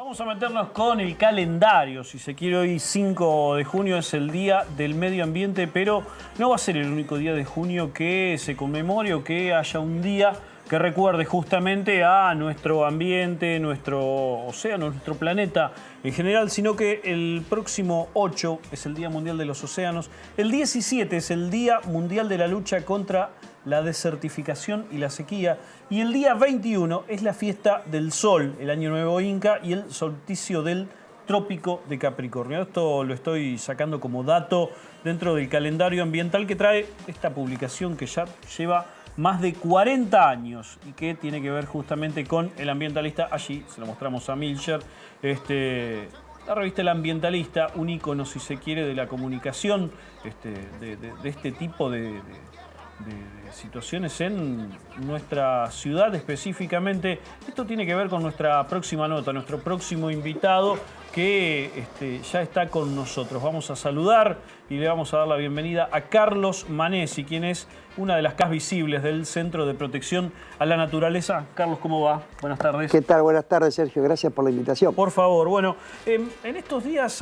Vamos a meternos con el calendario. Si se quiere, hoy 5 de junio es el Día del Medio Ambiente, pero no va a ser el único día de junio que se conmemore o que haya un día que recuerde justamente a nuestro ambiente, nuestro océano, nuestro planeta en general, sino que el próximo 8 es el Día Mundial de los Océanos, el 17 es el Día Mundial de la Lucha contra la desertificación y la sequía, y el día 21 es la fiesta del Sol, el Año Nuevo Inca y el solsticio del Trópico de Capricornio. Esto lo estoy sacando como dato dentro del calendario ambiental que trae esta publicación que ya lleva más de 40 años y que tiene que ver justamente con el ambientalista. Allí se lo mostramos a Milcher, la revista El Ambientalista, un ícono, si se quiere, de la comunicación de este tipo de situaciones en nuestra ciudad específicamente. Esto tiene que ver con nuestra próxima nota, nuestro próximo invitado que ya está con nosotros. Vamos a saludar y le vamos a dar la bienvenida a Carlos Manesi, quien es una de las caras visibles del Centro de Protección a la Naturaleza. Carlos, ¿cómo va? Buenas tardes. ¿Qué tal? Buenas tardes, Sergio. Gracias por la invitación. Por favor. Bueno, en estos días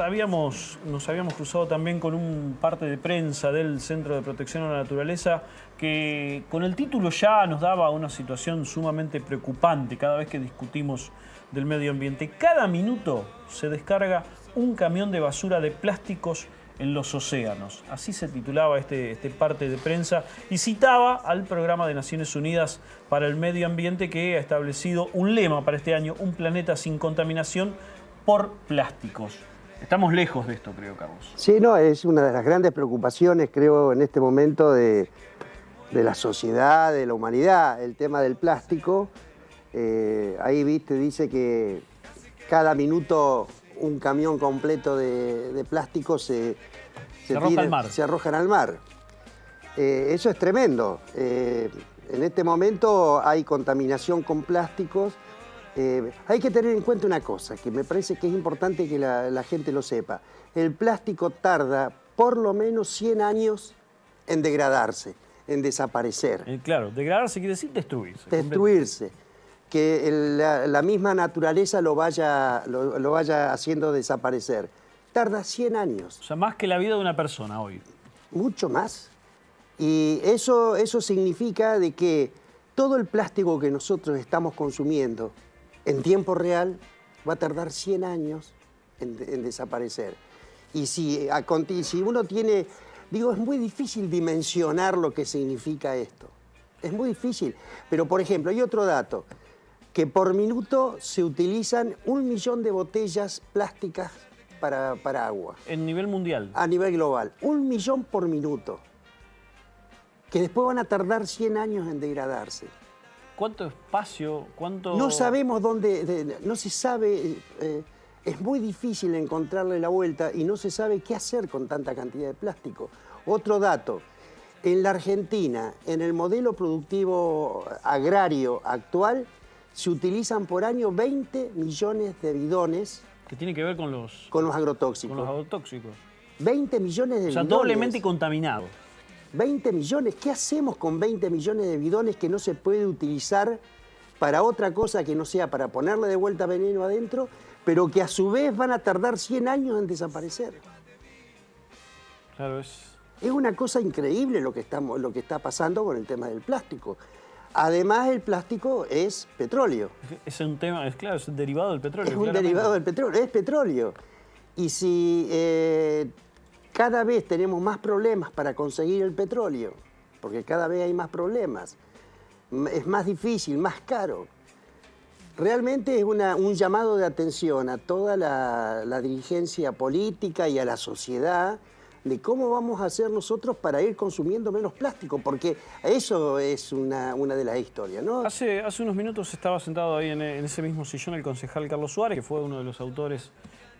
nos habíamos cruzado también con un parte de prensa del Centro de Protección a la Naturaleza que con el título ya nos daba una situación sumamente preocupante cada vez que discutimos del medio ambiente. Cada minuto se descarga un camión de basura de plásticos en los océanos. Así se titulaba este parte de prensa y citaba al Programa de Naciones Unidas para el Medio Ambiente, que ha establecido un lema para este año: un planeta sin contaminación por plásticos. Estamos lejos de esto, creo, Carlos. Sí, no, es una de las grandes preocupaciones, creo, en este momento de la sociedad, de la humanidad, el tema del plástico. Ahí, viste, dice que cada minuto un camión completo de plástico se arrojan al mar. Eso es tremendo. En este momento hay contaminación con plásticos. Hay que tener en cuenta una cosa, que me parece que es importante que la gente lo sepa. El plástico tarda por lo menos 100 años en degradarse, en desaparecer. Claro, degradarse quiere decir destruirse. Destruirse. Que la misma naturaleza lo vaya haciendo desaparecer. Tarda 100 años. O sea, más que la vida de una persona hoy. Mucho más. Y eso significa de que todo el plástico que nosotros estamos consumiendo en tiempo real va a tardar 100 años en desaparecer. Y si uno tiene... Digo, es muy difícil dimensionar lo que significa esto. Es muy difícil. Pero, por ejemplo, hay otro dato, que por minuto se utilizan 1 millón de botellas plásticas para agua. ¿En nivel mundial? A nivel global. 1 millón por minuto. Que después van a tardar 100 años en degradarse. ¿Cuánto espacio? ¿Cuánto...? No sabemos dónde... no se sabe... es muy difícil encontrarle la vuelta y no se sabe qué hacer con tanta cantidad de plástico. Otro dato. En la Argentina, en el modelo productivo agrario actual, se utilizan por año 20 millones de bidones. ¿Qué tiene que ver con los...? Con los agrotóxicos. Con los agrotóxicos. 20 millones de bidones. O sea, doblemente contaminados. 20 millones. ¿Qué hacemos con 20 millones de bidones que no se puede utilizar para otra cosa que no sea para ponerle de vuelta veneno adentro, pero que a su vez van a tardar 100 años en desaparecer? Claro, Es una cosa increíble lo que está pasando con el tema del plástico. Además, el plástico es petróleo. Es un tema, claro, es un derivado del petróleo. Es un derivado del petróleo, es petróleo. Y si cada vez tenemos más problemas para conseguir el petróleo, porque cada vez hay más problemas, es más difícil, más caro. Realmente es un llamado de atención a toda la dirigencia política y a la sociedad de cómo vamos a hacer nosotros para ir consumiendo menos plástico, porque eso es una de las historias, ¿no? Hace unos minutos estaba sentado ahí en ese mismo sillón el concejal Carlos Suárez, que fue uno de los autores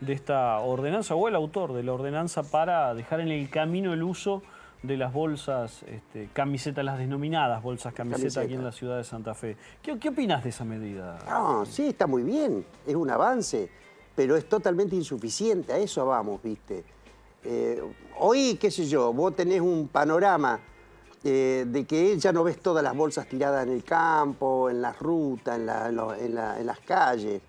de esta ordenanza, o el autor de la ordenanza para dejar en el camino el uso de las bolsas camisetas, las denominadas bolsas camiseta aquí en la ciudad de Santa Fe. ¿Qué opinas de esa medida? No, sí, está muy bien, es un avance, pero es totalmente insuficiente, a eso vamos, ¿viste? Hoy, qué sé yo, vos tenés un panorama de que ya no ves todas las bolsas tiradas en el campo, en las rutas, en las calles.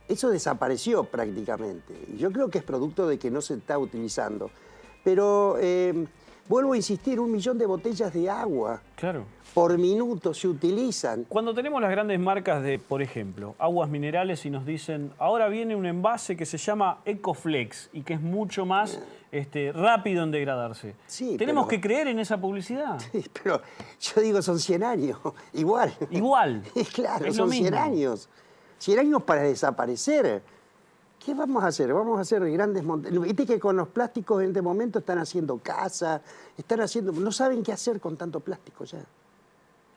eso desapareció prácticamente. Y yo creo que es producto de que no se está utilizando. Pero vuelvo a insistir, 1 millón de botellas de agua por minuto se utilizan. Cuando tenemos las grandes marcas de, por ejemplo, aguas minerales y nos dicen, ahora viene un envase que se llama Ecoflex y que es mucho más rápido en degradarse. Sí, ¿Tenemos que creer en esa publicidad? Sí, pero yo digo, son 100 años, igual. Igual. Claro, es son lo mismo. 100 años. 100 años para desaparecer. ¿Qué vamos a hacer? Vamos a hacer grandes montañas. Viste que con los plásticos en este momento están haciendo casa, no saben qué hacer con tanto plástico ya.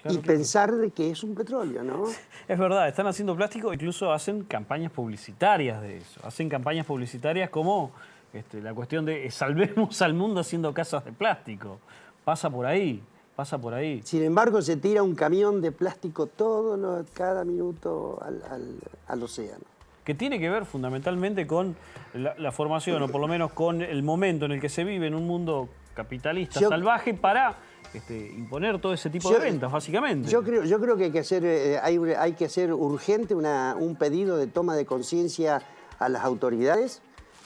Claro, y pensar de que es un petróleo, ¿no? Es verdad, están haciendo plástico, incluso hacen campañas publicitarias de eso. Hacen campañas publicitarias como la cuestión de salvemos al mundo haciendo casas de plástico. Pasa por ahí, pasa por ahí. Sin embargo, se tira un camión de plástico cada minuto al océano. Que tiene que ver fundamentalmente con la formación, o por lo menos con el momento en el que se vive en un mundo capitalista salvaje para imponer todo ese tipo de ventas, básicamente. Yo creo que hay que hacer urgente un pedido de toma de conciencia a las autoridades.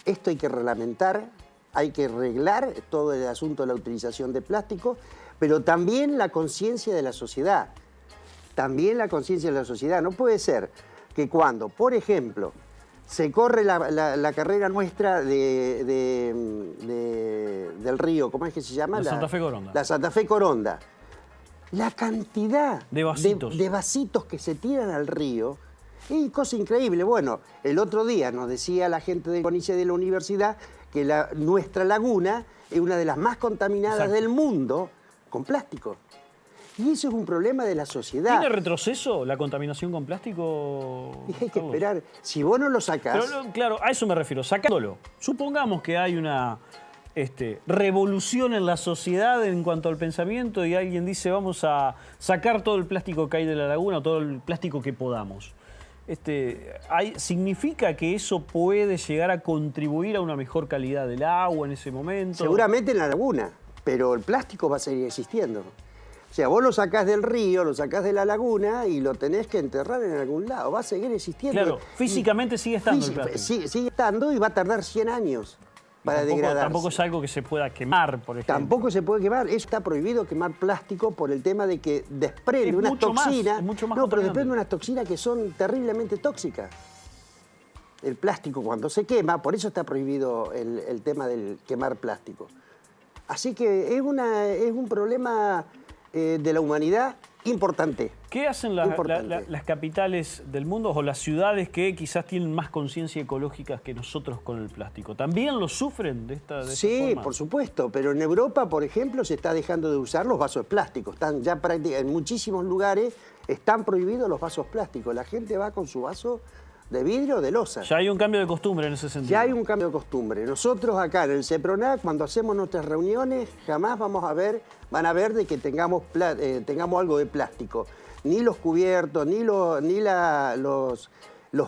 Esto hay que reglamentar, hay que arreglar todo el asunto de la utilización de plástico, pero también la conciencia de la sociedad. También la conciencia de la sociedad. No puede ser que cuando, por ejemplo, se corre la carrera nuestra del río, ¿cómo es que se llama? La Santa Fe Coronda. La Santa Fe Coronda. La cantidad de vasitos que se tiran al río es cosa increíble. Bueno, el otro día nos decía la gente del CONICET de la universidad que nuestra laguna es una de las más contaminadas del mundo con plástico. Y eso es un problema de la sociedad. ¿Tiene retroceso la contaminación con plástico? Y hay que esperar. Si vos no lo sacás... Pero, claro, a eso me refiero. Sacándolo. Supongamos que hay una revolución en la sociedad en cuanto al pensamiento y alguien dice vamos a sacar todo el plástico que hay de la laguna, todo el plástico que podamos. ¿Significa que eso puede llegar a contribuir a una mejor calidad del agua en ese momento? Seguramente en la laguna, pero el plástico va a seguir existiendo. O sea, vos lo sacás del río, lo sacás de la laguna y lo tenés que enterrar en algún lado. Va a seguir existiendo. Claro, físicamente sigue estando el plástico. Sigue estando y va a tardar 100 años para degradarse. Tampoco es algo que se pueda quemar, por ejemplo. Tampoco se puede quemar. Está prohibido quemar plástico por el tema de que desprende unas toxinas. No, pero desprende unas toxinas que son terriblemente tóxicas. El plástico cuando se quema, por eso está prohibido el tema del quemar plástico. Así que es un problema de la humanidad importante. ¿Qué hacen las capitales del mundo o las ciudades que quizás tienen más conciencia ecológica que nosotros con el plástico? ¿También lo sufren de esta forma? Sí, por supuesto, pero en Europa, por ejemplo, se está dejando de usar los vasos plásticos. Están ya en muchísimos lugares están prohibidos los vasos plásticos. La gente va con su vaso de vidrio o de loza. Ya hay un cambio de costumbre en ese sentido. Ya hay un cambio de costumbre. Nosotros acá en el CEPRONAC, cuando hacemos nuestras reuniones, jamás van a ver de que tengamos algo de plástico. Ni los cubiertos, ni los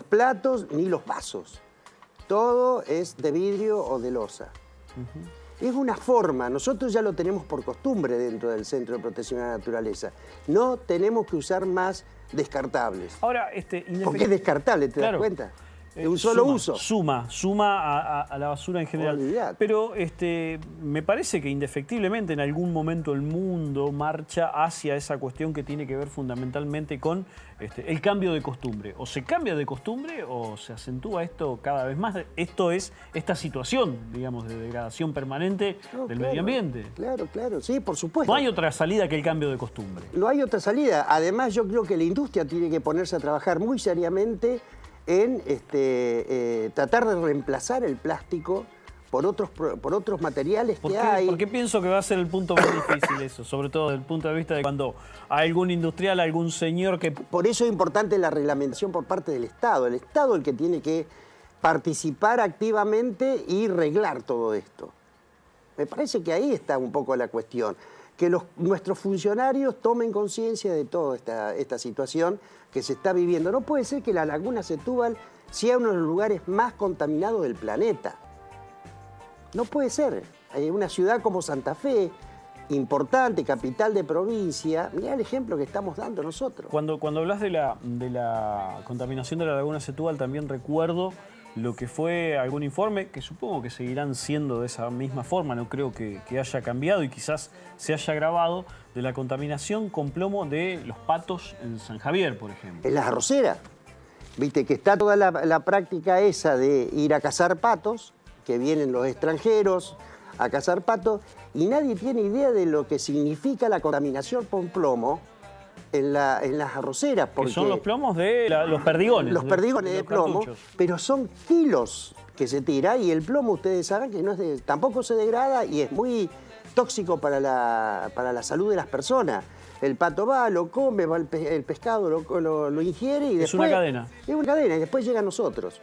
platos, ni los vasos. Todo es de vidrio o de loza. Es una forma, nosotros ya lo tenemos por costumbre dentro del Centro de Protección de la Naturaleza. No tenemos que usar más descartables. Ahora, porque es descartable, ¿te das cuenta? De un solo uso. Suma a la basura en general. Olvidate. Pero me parece que indefectiblemente en algún momento el mundo marcha hacia esa cuestión que tiene que ver fundamentalmente con el cambio de costumbre. O se cambia de costumbre o se acentúa esto cada vez más. Esto es esta situación, digamos, de degradación permanente del medio ambiente. Claro, sí, por supuesto. No hay otra salida que el cambio de costumbre. No hay otra salida. Además, yo creo que la industria tiene que ponerse a trabajar muy seriamente en tratar de reemplazar el plástico por otros materiales que hay. ¿Por qué pienso que va a ser el punto más difícil eso? Sobre todo desde el punto de vista de cuando hay algún industrial, algún señor que... Por eso es importante la reglamentación por parte del Estado. El Estado es el que tiene que participar activamente y reglar todo esto. Me parece que ahí está un poco la cuestión. Que nuestros funcionarios tomen conciencia de toda esta situación que se está viviendo. No puede ser que la laguna Setúbal sea uno de los lugares más contaminados del planeta. No puede ser. Hay una ciudad como Santa Fe, importante, capital de provincia, mirá el ejemplo que estamos dando nosotros. Cuando hablas de la contaminación de la laguna Setúbal, también recuerdo lo que fue algún informe, que supongo que seguirán siendo de esa misma forma, no creo que haya cambiado y quizás se haya agravado, de la contaminación con plomo de los patos en San Javier, por ejemplo. En las arroceras, viste que está toda la práctica esa de ir a cazar patos, que vienen los extranjeros a cazar patos, y nadie tiene idea de lo que significa la contaminación por plomo en las arroceras. Que son los plomos de los perdigones. Los perdigones de plomo, cartuchos. pero son kilos que se tira, y el plomo, ustedes saben que tampoco se degrada y es muy tóxico para la salud de las personas. El pato va, lo come, va el pescado lo ingiere y después... Es una cadena. Es una cadena y después llega a nosotros.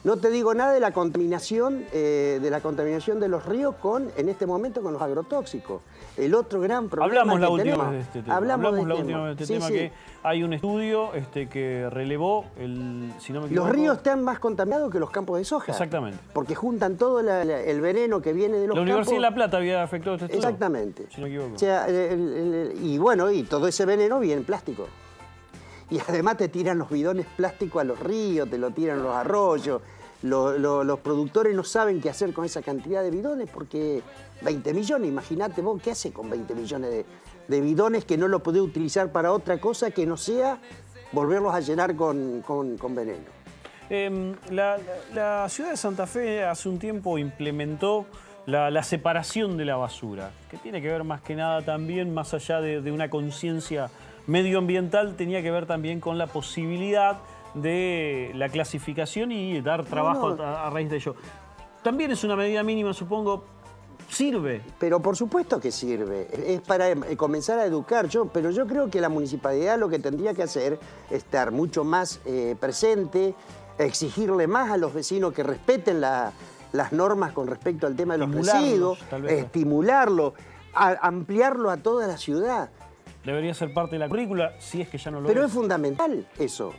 No te digo nada de la contaminación de los ríos en este momento con los agrotóxicos. El otro gran problema Hablamos la que última tenemos. vez de este tema. Hablamos la última vez de este tema, sí. que hay un estudio que relevó, si no me equivoco... Los ríos están más contaminados que los campos de soja. Exactamente. Porque juntan todo el veneno que viene de los La campos. Universidad de La Plata había efectuado este estudio. Exactamente. Si no me equivoco. O sea, y bueno, y todo ese veneno viene en plástico. Y además te tiran los bidones plásticos a los ríos, te lo tiran a los arroyos. Los productores no saben qué hacer con esa cantidad de bidones porque 20 millones, imagínate vos, ¿qué hace con 20 millones de bidones que no lo podés utilizar para otra cosa que no sea volverlos a llenar con veneno? La ciudad de Santa Fe hace un tiempo implementó la separación de la basura, que tiene que ver más que nada también, más allá de una conciencia medioambiental, tenía que ver también con la posibilidad de la clasificación y dar trabajo a raíz de ello. También es una medida mínima, supongo. ¿Sirve? Pero por supuesto que sirve. Es para comenzar a educar. Pero yo creo que la municipalidad lo que tendría que hacer es estar mucho más presente, exigirle más a los vecinos que respeten las normas con respecto al tema de los residuos, estimularlo, ampliarlo a toda la ciudad. Debería ser parte de la currícula, si es que ya no lo es. Pero es fundamental eso.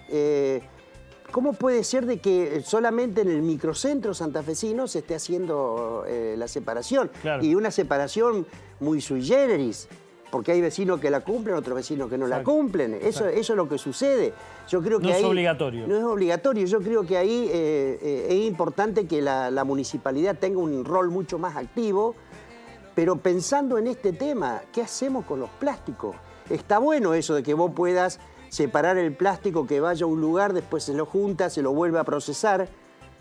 ¿Cómo puede ser de que solamente en el microcentro santafesino se esté haciendo la separación? Claro. Y una separación muy sui generis, porque hay vecinos que la cumplen, otros vecinos que no la cumplen. Eso es lo que sucede. Yo creo que no es obligatorio. No es obligatorio. Yo creo que ahí es importante que la municipalidad tenga un rol mucho más activo, pero pensando en este tema, ¿qué hacemos con los plásticos? Está bueno eso de que vos puedas separar el plástico, que vaya a un lugar, después se lo junta, se lo vuelve a procesar.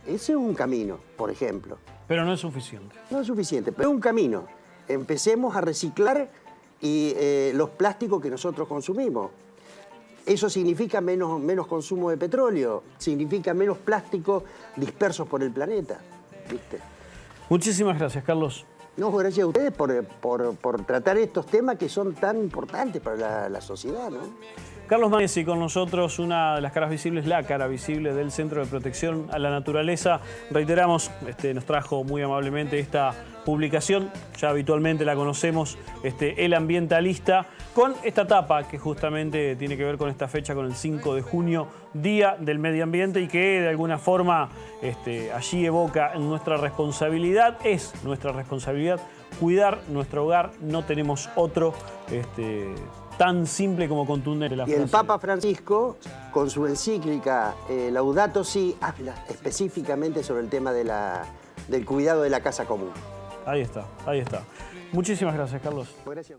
Ese es un camino, por ejemplo. Pero no es suficiente. No es suficiente, pero es un camino. Empecemos a reciclar los plásticos que nosotros consumimos. Eso significa menos consumo de petróleo, significa menos plásticos dispersos por el planeta, ¿viste? Muchísimas gracias, Carlos. No, gracias a ustedes por tratar estos temas que son tan importantes para la sociedad, ¿no? Carlos Magnesi con nosotros, una de las caras visibles, la cara visible del Centro de Protección a la Naturaleza. Reiteramos, nos trajo muy amablemente esta publicación, ya habitualmente la conocemos, El Ambientalista, con esta tapa que justamente tiene que ver con esta fecha, con el 5 de junio, Día del Medio Ambiente, y que de alguna forma allí evoca nuestra responsabilidad, es nuestra responsabilidad cuidar nuestro hogar, no tenemos otro tan simple como contundente la frase. Y el Papa Francisco, con su encíclica Laudato Si, habla específicamente sobre el tema del cuidado de la casa común. Ahí está, ahí está. Muchísimas gracias, Carlos. Gracias.